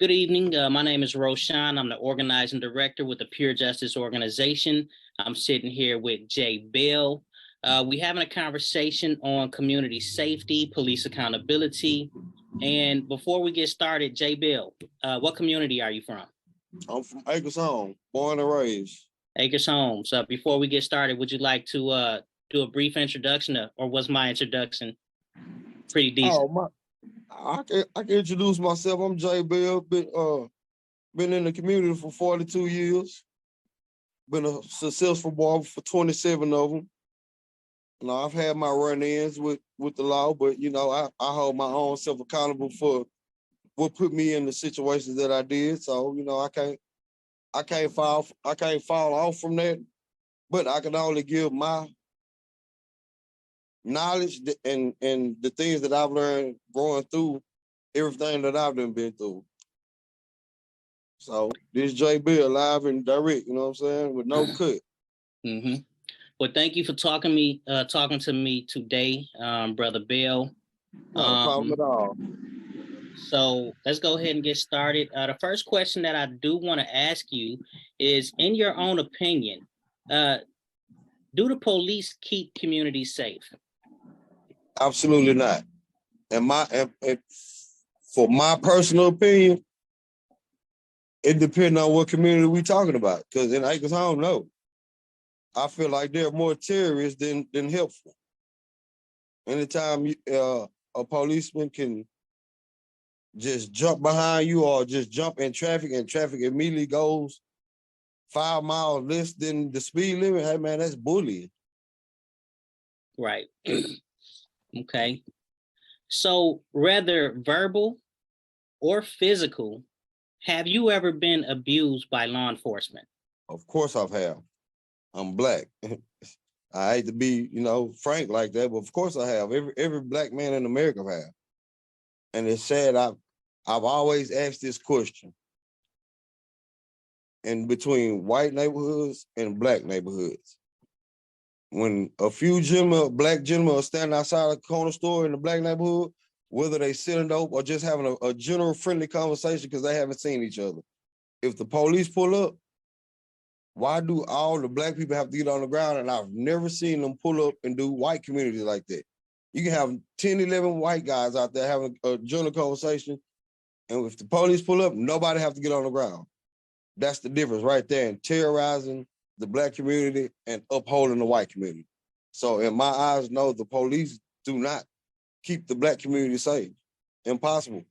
Good evening. My name is Roshan. I'm the organizing director with the Pure Justice Organization. I'm sitting here with Jay Bill. We having a conversation on community safety, police accountability. And before we get started, Jay Bill, what community are you from? I'm from Acres Home, born and raised. Acres Homes. Before we get started, would you like to do a brief introduction, or was my introduction pretty decent? I can introduce myself. I'm Jay Bill. Been in the community for 42 years. Been a successful barber for 27 of them. I've had my run-ins with the law, but I hold my own self accountable for what put me in the situations that I did. So I can't fall off from that, but I can only give my knowledge and the things that I've learned going through everything that I've been through. So this Jay Bill live and direct, you know what I'm saying, with no cut. Mm-hmm. Well, thank you for talking to me today, Brother Bill. No problem at all. So let's go ahead and get started. The first question that I do want to ask you is, in your own opinion, do the police keep communities safe? Absolutely not. And for my personal opinion, it depends on what community we're talking about. Because in Acres Home, no. I feel like they're more terrorists than helpful. Anytime a policeman can just jump behind you or just jump in traffic and traffic immediately goes 5 miles less than the speed limit, hey man, that's bullying. Right. Okay. So whether verbal or physical, have you ever been abused by law enforcement? Of course I have. I'm Black. I hate to be, frank like that, but of course I have. Every Black man in America have. And it's sad, I've always asked this question. In between white neighborhoods and Black neighborhoods. When a few Black gentlemen are standing outside a corner store in the Black neighborhood, whether they selling dope or just having a general friendly conversation because they haven't seen each other. If the police pull up, why do all the Black people have to get on the ground? And I've never seen them pull up and do white communities like that. You can have 10, 11 white guys out there having a general conversation. And if the police pull up, nobody have to get on the ground. That's the difference right there in terrorizing the Black community and upholding the white community. So in my eyes, no, the police do not keep the Black community safe. Impossible.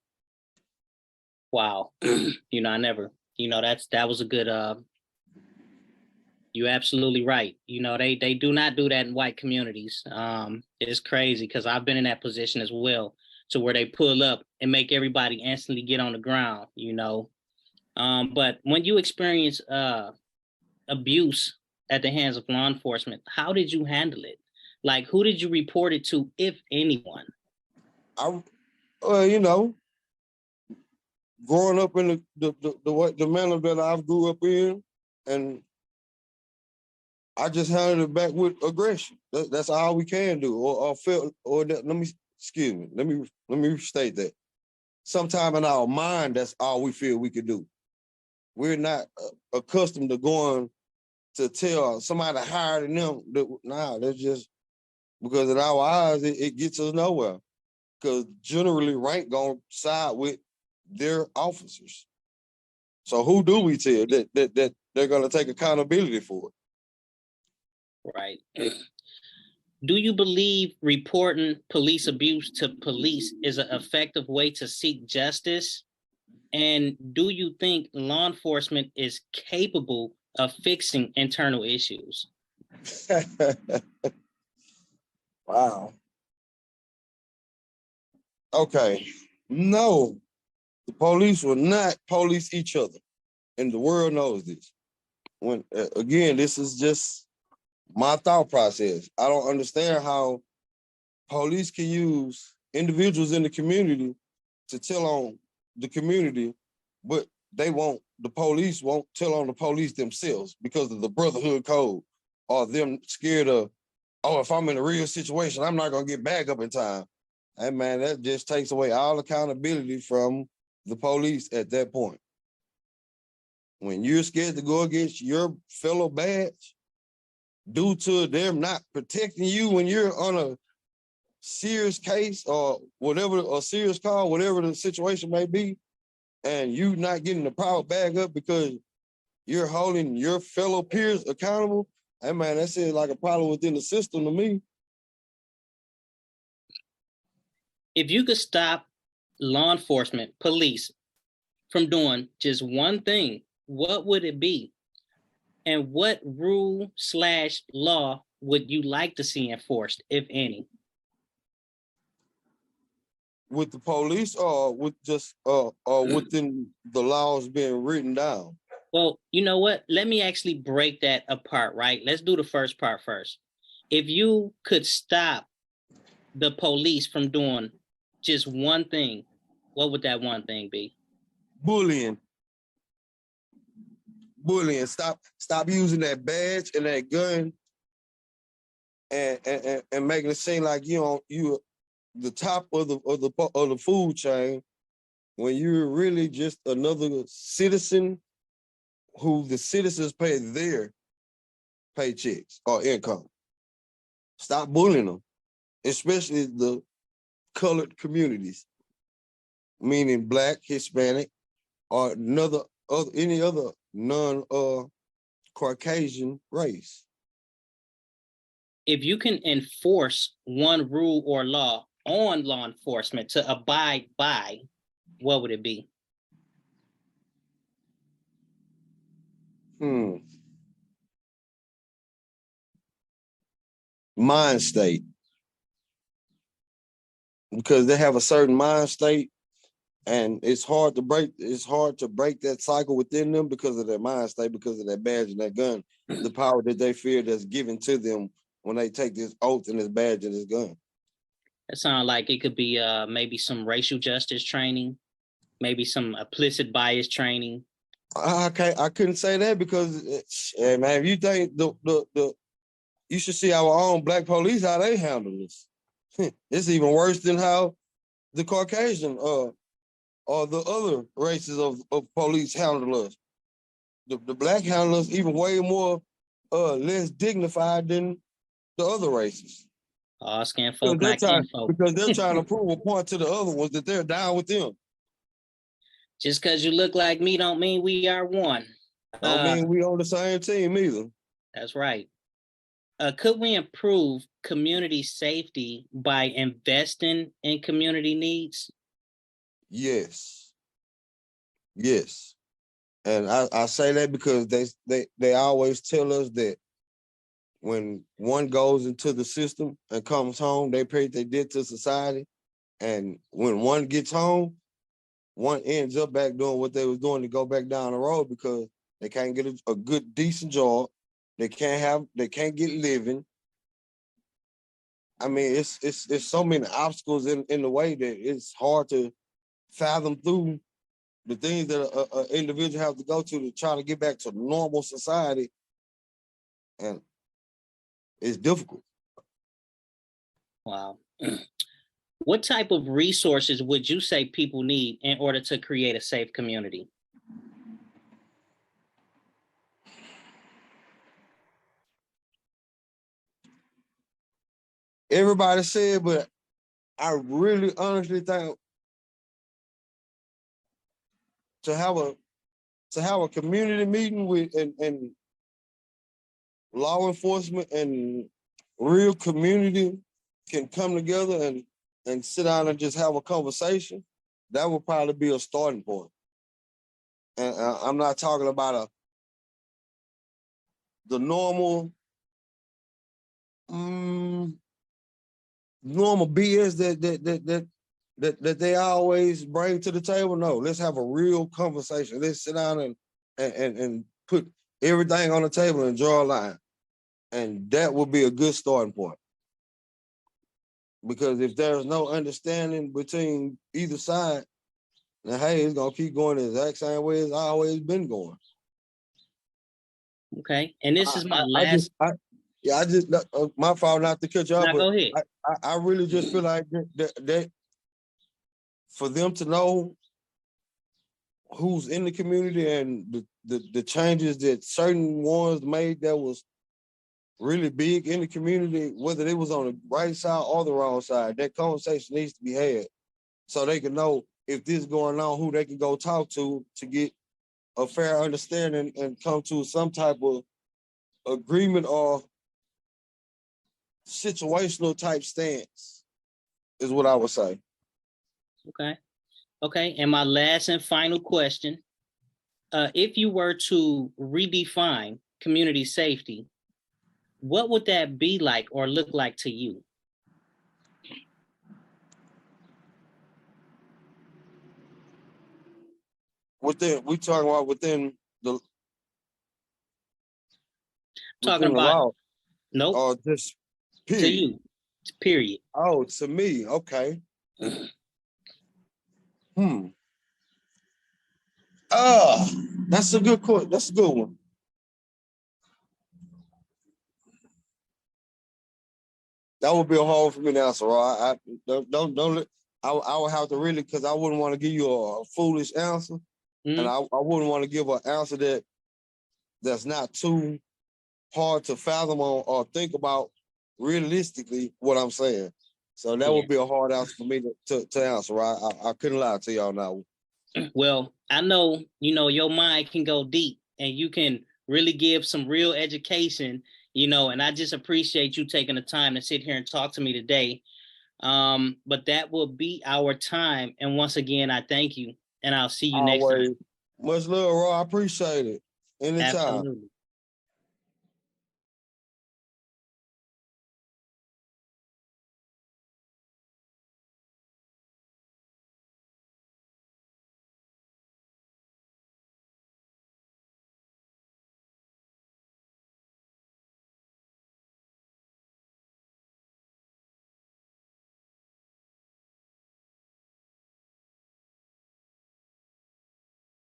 Wow. I never, that was a good, you're absolutely right. They do not do that in white communities. It's crazy because I've been in that position as well, to where they pull up and make everybody instantly get on the ground, But when you experience abuse at the hands of law enforcement, how did you handle it? Like, who did you report it to, if anyone? Growing up in the manner that I grew up in, and I just handled it back with aggression. That's all we can do. Let me restate that. Sometime in our mind, that's all we feel we could do. We're not accustomed to going to tell somebody higher than them that's just because in our eyes it gets us nowhere. Because generally rank gonna side with their officers. So who do we tell that they're gonna take accountability for it? Right. Do you believe reporting police abuse to police is an effective way to seek justice? And do you think law enforcement is capable of fixing internal issues? Wow. Okay. No, the police will not police each other. And the world knows this. When again, this is just my thought process. I don't understand how police can use individuals in the community to tell on the community, but the police won't tell on the police themselves because of the brotherhood code, or them scared of, if I'm in a real situation, I'm not gonna get back up in time. And man, that just takes away all accountability from the police at that point. When you're scared to go against your fellow badge due to them not protecting you when you're on a serious case or whatever, a serious call, whatever the situation may be, and you not getting the power back up because you're holding your fellow peers accountable, hey man, that seems like a problem within the system to me. If you could stop law enforcement, police, from doing just one thing, what would it be? And what rule/law would you like to see enforced, if any? With the police or with just or within the laws being written down? Well, you know what? Let me actually break that apart, right? Let's do the first part first. If you could stop the police from doing just one thing, what would that one thing be? Bullying. Stop using that badge and that gun and making it seem like you the top of the food chain when you're really just another citizen who the citizens pay their paychecks or income. Stop bullying them, especially the colored communities, meaning Black, Hispanic, or any other non-Caucasian race. If you can enforce one rule or law on law enforcement to abide by, what would it be? Mind state. Because they have a certain mind state and it's hard to break that cycle within them because of their mind state, because of that badge and that gun, the power that they feel that's given to them when they take this oath and this badge and this gun. It sounds like it could be maybe some racial justice training, maybe some implicit bias training. I couldn't say that because, man, if you think you should see our own Black police, how they handle this. It's even worse than how the Caucasian or the other races of police handle us. The Black handle us even way more less dignified than the other races. Scan folk, not kin folk. Because they're trying to prove a point to the other ones that they're down with them. Just because you look like me don't mean we are one. Don't mean we on the same team either. That's right. Could we improve community safety by investing in community needs? Yes. And I say that because they always tell us that when one goes into the system and comes home, they pay what they did to society. And when one gets home, one ends up back doing what they was doing to go back down the road because they can't get a good, decent job. They can't get living. I mean, it's so many obstacles in the way that it's hard to fathom through the things that an individual have to go to try to get back to normal society. And it's difficult. Wow. What type of resources would you say people need in order to create a safe community? Everybody said, but I really honestly think to have a community meeting with and law enforcement and real community can come together and sit down and just have a conversation, that would probably be a starting point. And I'm not talking about the normal BS that they always bring to the table. No, let's have a real conversation. Let's sit down and put everything on the table and draw a line. And that would be a good starting point. Because if there's no understanding between either side, then hey, it's gonna keep going the exact same way it's always been going. Okay, and this is my last. My fault not to cut you off, but go ahead. I really just feel like that for them to know who's in the community and the changes that certain ones made that was really big in the community, whether it was on the right side or the wrong side, that conversation needs to be had so they can know if this is going on, who they can go talk to get a fair understanding and come to some type of agreement or situational type stance is what I would say. Okay. Okay. And my last and final question, if you were to redefine community safety, what would that be like or look like to you? We talking about within the Talking within the about, law nope, or just to period? you, period. Oh, to me, okay. That's a good question. That's a good one. That would be a hard for me to answer. Right? I would have to really, because I wouldn't want to give you a foolish answer, and I wouldn't want to give an answer that's not too hard to fathom or think about realistically what I'm saying. So that would be a hard answer for me to answer. Right? I couldn't lie to y'all now. Well, I know, your mind can go deep and you can really give some real education, and I just appreciate you taking the time to sit here and talk to me today. But that will be our time. And once again, I thank you and I'll see you next time. Much love, Raw. I appreciate it. Anytime. Absolutely.